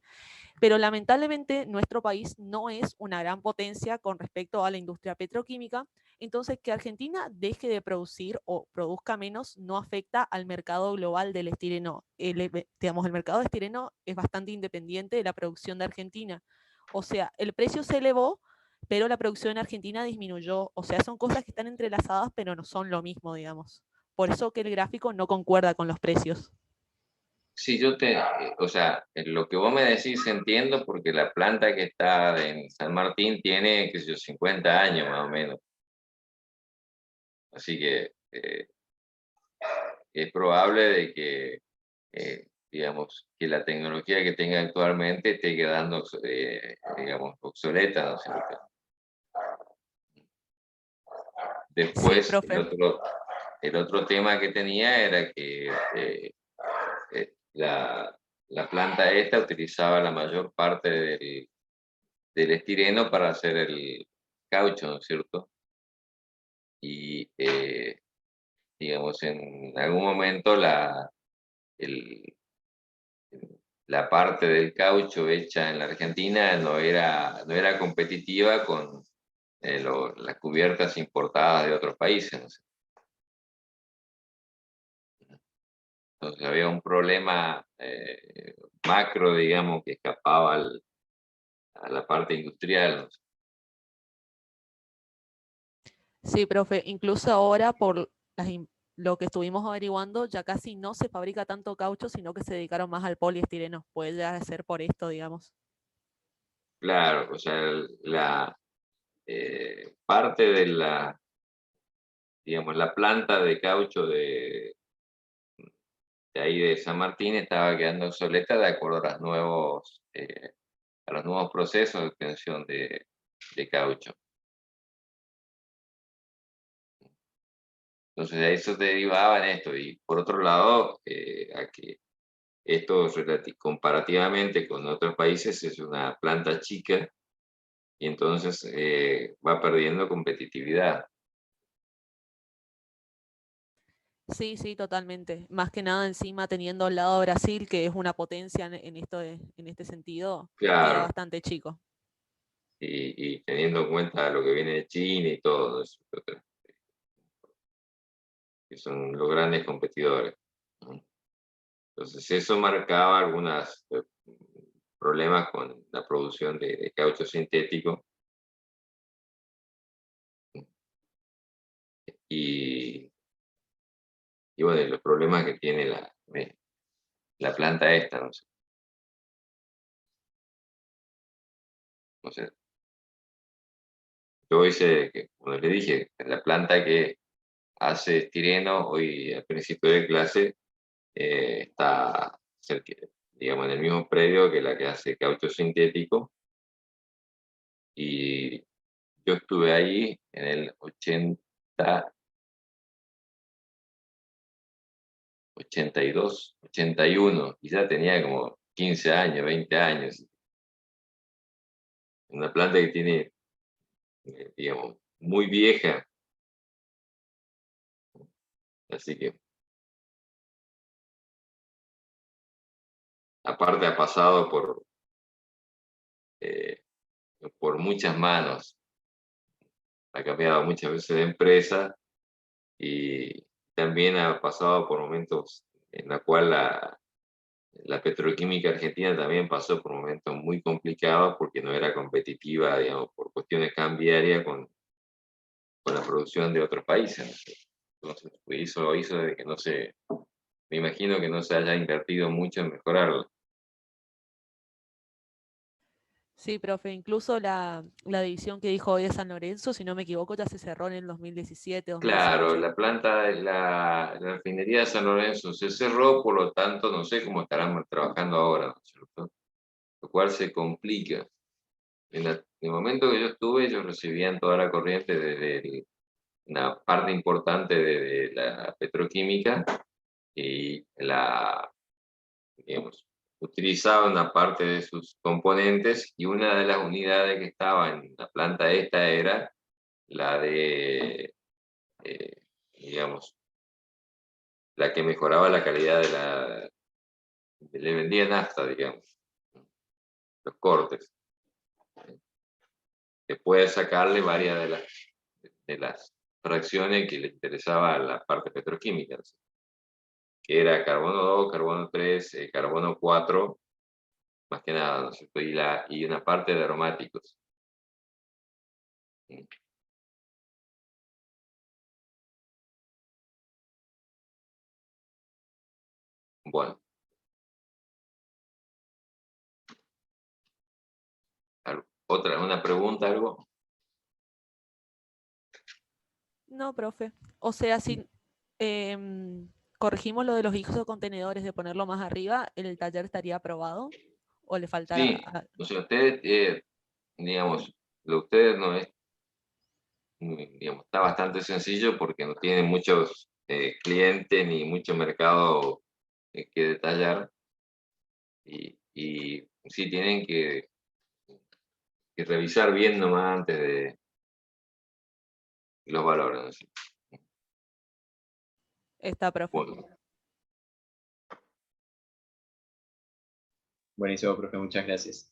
Pero lamentablemente nuestro país no es una gran potencia con respecto a la industria petroquímica, entonces que Argentina deje de producir o produzca menos no afecta al mercado global del estireno. Digamos, el mercado de estireno es bastante independiente de la producción de Argentina. O sea, el precio se elevó, pero la producción en Argentina disminuyó. O sea, son cosas que están entrelazadas, pero no son lo mismo, digamos. Por eso que el gráfico no concuerda con los precios. sí, o sea, lo que vos me decís entiendo porque la planta que está en San Martín tiene, qué sé yo, 50 años más o menos. Así que es probable de que, digamos, que la tecnología que tenga actualmente esté quedando, digamos, obsoleta, ¿no es cierto? Sí, Después, profe. el otro tema que tenía era que la planta esta utilizaba la mayor parte del estireno para hacer el caucho, ¿no es cierto? Y, digamos, en algún momento el- la parte del caucho hecha en la Argentina no era competitiva con las cubiertas importadas de otros países, ¿no? Entonces había un problema macro, digamos, que escapaba a la parte industrial, ¿no? Sí, profe, incluso ahora por lo que estuvimos averiguando, ya casi no se fabrica tanto caucho, sino que se dedicaron más al poliestireno. Puede llegar a ser por esto, digamos. Claro, o sea, la parte de la, digamos, la planta de caucho de ahí de San Martín estaba quedando obsoleta de acuerdo a los nuevos procesos de obtención de caucho. Entonces de eso se derivaba en esto. Y por otro lado, a que esto comparativamente con otros países es una planta chica y entonces va perdiendo competitividad. Sí, sí, totalmente. Más que nada encima teniendo al lado a Brasil, que es una potencia en esto en este sentido, queda Claro, bastante chico. y teniendo en cuenta lo que viene de China y todo eso, que son los grandes competidores, ¿no? Entonces eso marcaba algunos problemas con la producción de caucho sintético y, y bueno, y los problemas que tiene la planta esta, no sé, no sé. Yo hice, como le dije, la planta que hace estireno hoy al principio de clase está cerca, digamos, en el mismo predio que la que hace caucho sintético y yo estuve ahí en el 82, 81, y ya tenía como 15 años, 20 años. Una planta que tiene, digamos, muy vieja, así que aparte ha pasado eh, por muchas manos, ha cambiado muchas veces de empresa y también ha pasado por momentos en la cual la petroquímica argentina también pasó por momentos muy complicados porque no era competitiva, digamos, por cuestiones cambiarias con la producción de otros países, ¿no? Entonces, pues hizo de que no se, me imagino que no se haya invertido mucho en mejorarlo. Sí, profe, incluso la división que dijo hoy de San Lorenzo, si no me equivoco, ya se cerró en el 2017, Claro, 2018. la planta, la refinería de San Lorenzo se cerró, por lo tanto, no sé cómo estarán trabajando ahora, ¿no es cierto? Lo cual se complica. En el momento que yo estuve, ellos recibían toda la corriente desde una parte importante de la petroquímica y digamos, utilizaba una parte de sus componentes y una de las unidades que estaba en la planta esta era la eh, digamos, la que mejoraba la calidad le vendía nafta, digamos, los cortes. Después de sacarle varias de las fracciones que le interesaba a la parte petroquímica, ¿no? Que era carbono 2, carbono 3, carbono 4, más que nada, ¿no es cierto? Y una parte de aromáticos. Bueno, una pregunta, algo. No, profe. O sea, si corregimos lo de los isocontenedores de ponerlo más arriba, ¿el taller estaría aprobado? ¿O le faltará? Sí, o sea, ustedes, digamos, lo de ustedes no es, digamos, está bastante sencillo porque no tienen muchos clientes ni mucho mercado que detallar y sí tienen que revisar bien nomás antes de los valores, ¿no? Sí. Está, profe. Bueno, Buenísimo, profe, muchas gracias.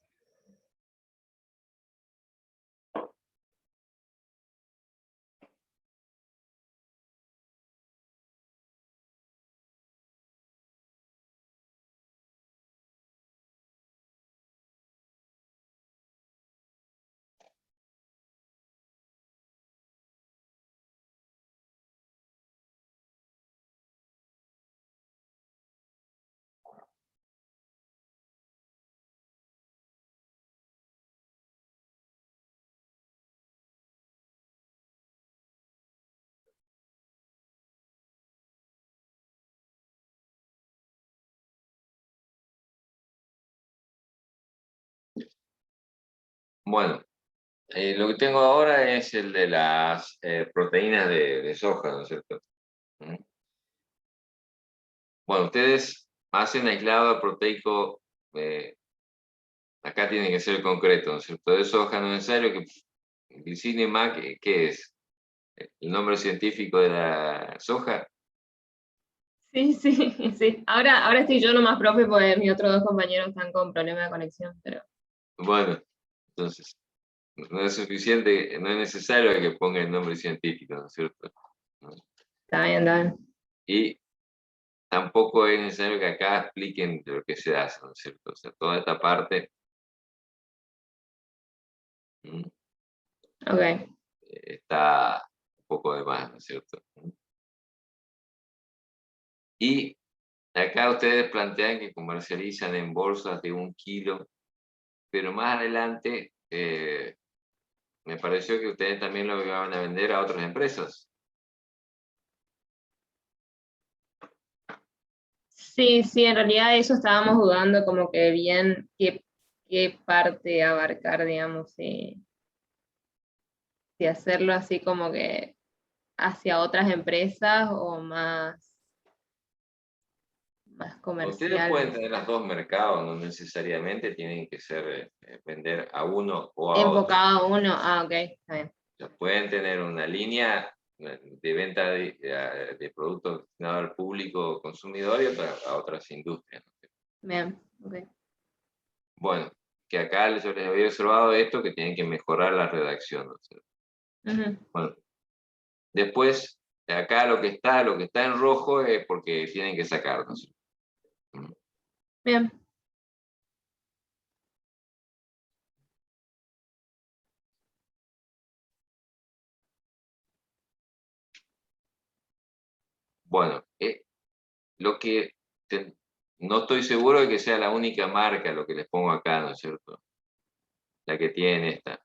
Bueno, lo que tengo ahora es el de las proteínas de soja, ¿no es cierto? ¿Mm? Bueno, ustedes hacen aislado proteico, acá tiene que ser concreto, ¿no es cierto? De soja no es necesario que glicina y MAC, ¿qué es? ¿El nombre científico de la soja? Sí, sí, sí. Ahora estoy yo nomás, profe, porque mis otros dos compañeros están con problemas de conexión, pero Bueno, entonces, no es suficiente, no es necesario que ponga el nombre científico, ¿no es cierto? ¿No? está bien, está bien. Y tampoco es necesario que acá expliquen lo que se hace, ¿no es cierto? O sea, toda esta parte Ok. está un poco de más, ¿no es cierto? Y acá ustedes plantean que comercializan en bolsas de 1 kilo, pero más adelante me pareció que ustedes también lo iban a vender a otras empresas. Sí, sí, en realidad eso estábamos dudando como que bien qué parte abarcar, digamos, si hacerlo así como que hacia otras empresas o más Ustedes pueden comercial. tener los dos mercados, no necesariamente tienen que ser vender a uno o a otro. Enfocado a uno, ok, está bien. O sea, pueden tener una línea de venta de productos destinados al público consumidor y otra a otras industrias, ¿no? Bien, ok. Bueno, que acá yo les había observado esto, que tienen que mejorar la redacción, ¿no? Ujú. Bueno, después, acá lo que está en rojo es porque tienen que sacarnos. Bien. Bueno, lo que no estoy seguro de que sea la única marca lo que les pongo acá, ¿no es cierto? La que tiene esta.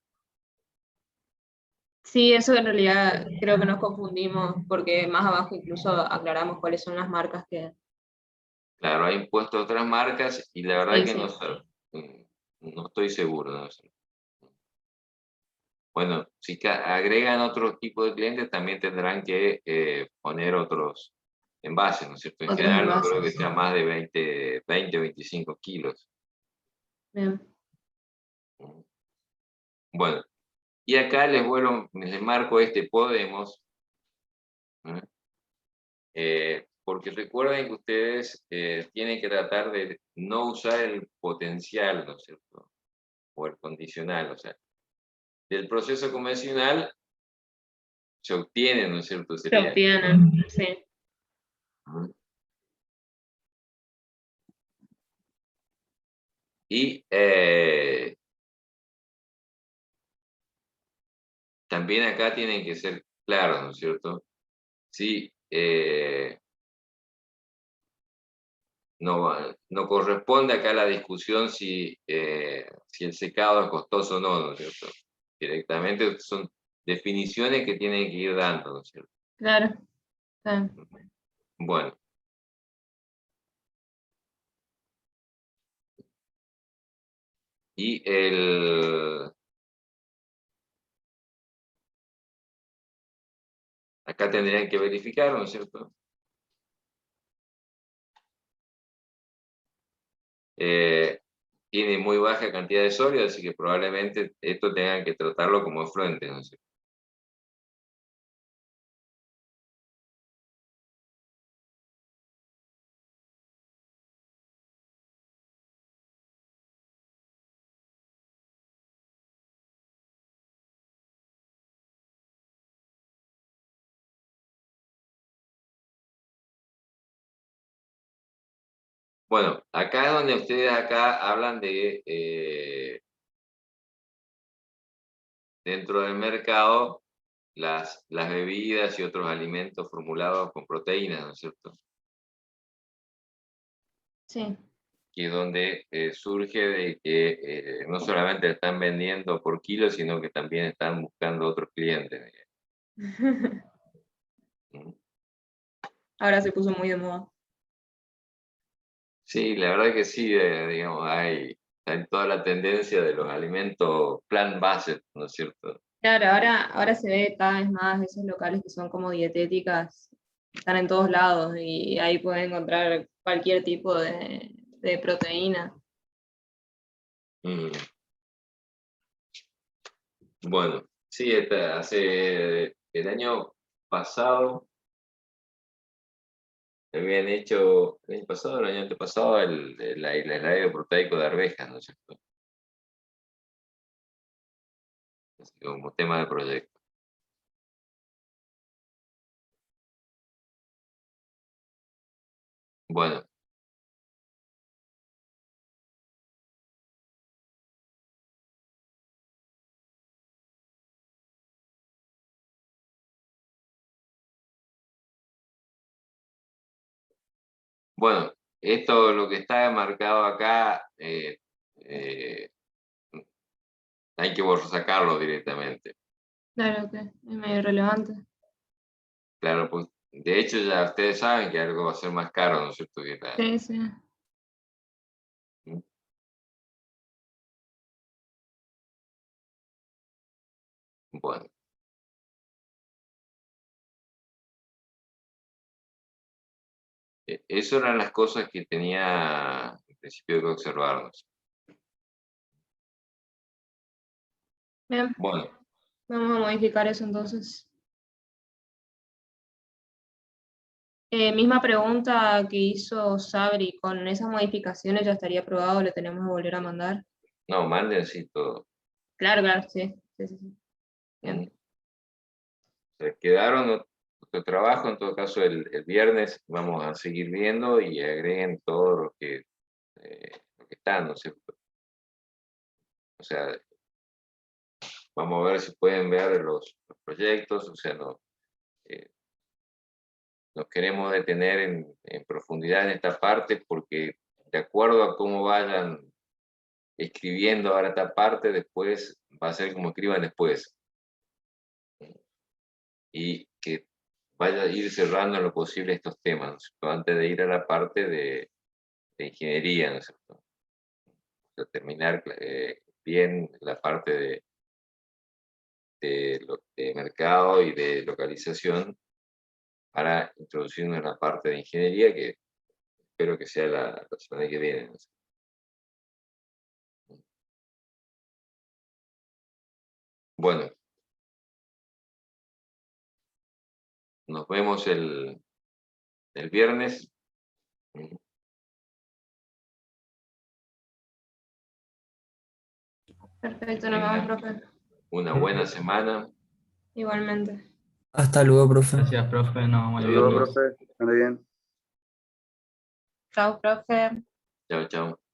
Sí, eso en realidad creo que nos confundimos porque más abajo incluso aclaramos cuáles son las marcas que... Claro, hay impuesto otras marcas y la verdad Sí, que sí. no estoy seguro, ¿no? Bueno, si agregan otro tipo de clientes, también tendrán que poner otros envases, ¿no es cierto? En Otros general no creo que envases. sea más de 20 o 25 kilos. Bien. Bueno, y acá les marco este Podemos, ¿eh? Porque recuerden que ustedes tienen que tratar de no usar el potencial, ¿no es cierto? O el condicional, o sea, del proceso convencional se obtiene, ¿no es cierto? Se Sería. obtienen, sí. ¿No? Y también acá tienen que ser claros, ¿no es cierto? Sí, no corresponde acá la discusión si el secado es costoso o no, ¿no es cierto? Directamente son definiciones que tienen que ir dando, ¿no es cierto? Claro. Está bien. Bueno. Y acá tendrían que verificar, ¿no es cierto? Tiene muy baja cantidad de sodio, así que probablemente esto tengan que tratarlo como efluente, ¿no es cierto? Bueno, acá es donde ustedes acá hablan de, dentro del mercado, las bebidas y otros alimentos formulados con proteínas, ¿no es cierto? Sí. Que es donde surge de que no solamente están vendiendo por kilo, sino que también están buscando otros clientes. ¿No? Ahora se puso muy de moda. Sí, la verdad que sí, digamos, hay está en toda la tendencia de los alimentos plant-based, ¿no es cierto? Claro, ahora se ve cada vez más esos locales que son como dietéticas, están en todos lados y ahí puedes encontrar cualquier tipo de proteína. Mm. Bueno, sí, hace el año pasado habían hecho, el año pasado, el año antepasado, el aislado proteico de arvejas, ¿no es cierto? Así como tema de proyecto. Bueno. Bueno, esto lo que está marcado acá, hay que sacarlo directamente. Claro que es medio relevante. Claro, pues de hecho ya ustedes saben que algo va a ser más caro, ¿no es cierto? Sí, sí. Bueno. Eso eran las cosas que tenía en principio que observarnos. Bien, Bueno, vamos a modificar eso entonces. Misma pregunta que hizo Sabri, ¿con esas modificaciones ya estaría aprobado? ¿Le tenemos que volver a mandar? no, manden así todo. Claro, claro, sí. Sí. Bien. Quedaron nuestro trabajo, en todo caso el viernes vamos a seguir viendo y agreguen todo lo que está, ¿no es cierto? O sea, vamos a ver si pueden ver los proyectos, o sea, no, nos queremos detener en profundidad en esta parte porque de acuerdo a cómo vayan escribiendo ahora esta parte, después va a ser como escriban después. Y que vaya a ir cerrando en lo posible estos temas, ¿no es cierto? Antes de ir a la parte de ingeniería, ¿no es cierto? O sea, terminar bien la parte de mercado y de localización para introducirnos en la parte de ingeniería que espero que sea la semana que viene, ¿no? Bueno, nos vemos el viernes. Perfecto, nos vemos, profe. Una buena semana. Igualmente. Hasta luego, profe. Gracias, profe, nos vemos el Hasta luego, viernes. profe. Ande bien. Chao, profe. Chao, chao.